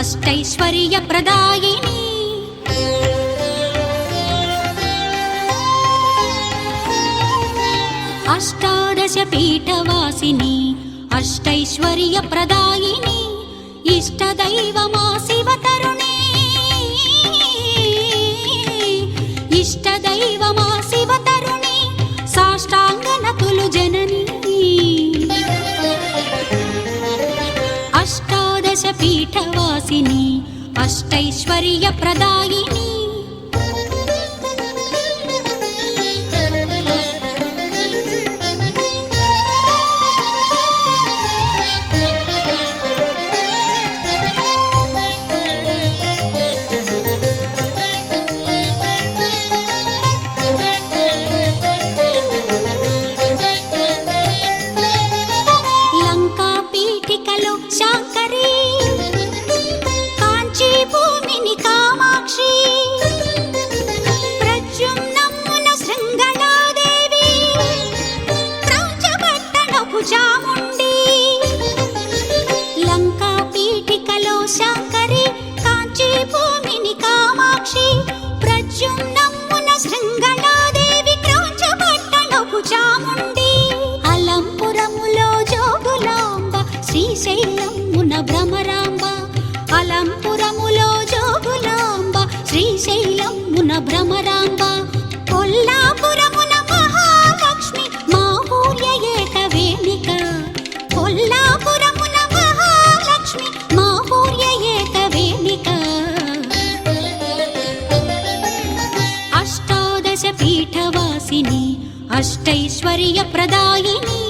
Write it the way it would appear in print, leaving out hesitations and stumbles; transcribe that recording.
अष्टैश्वर्यप्रदायिनी अष्टादशपीठवासिनी अष्टैश्वर्यप्रदायिनी इष्टदैवमा शिवतरुणी इष्टदैवमा शिवतरुणी साष्टांगनतुलु जननी अष्टादशपीठवासिनी अष्टैश्वर्यप्रदायिनी शांकरी कांची भूमिनि कामाक्षी प्रद्युम्नमुन शृंगलादेवी क्रौंचपट्टणपु चामुंडी लंका पीठिकलो शांकरी कांची भूमिनि कामाक्षी प्रद्युम्नमुन शृंगलादेवी क्रौंचपट्टणपु चामुंडी अलंपुरमुलो जोगुलांब శ్రీశైలమున భ్రమరాంబ అలంపురములో జోగులాంబ శ్రీశైలమున భ్రమరాంబ కొల్లాపురమున మహాలక్ష్మి మాహూర్య ఏకవేణిక కొల్లాపురమున మహాలక్ష్మి మాహూర్య ఏకవేణిక అష్టాదశ పీఠవాసిని అష్టైశ్వర్య ప్రదాయిని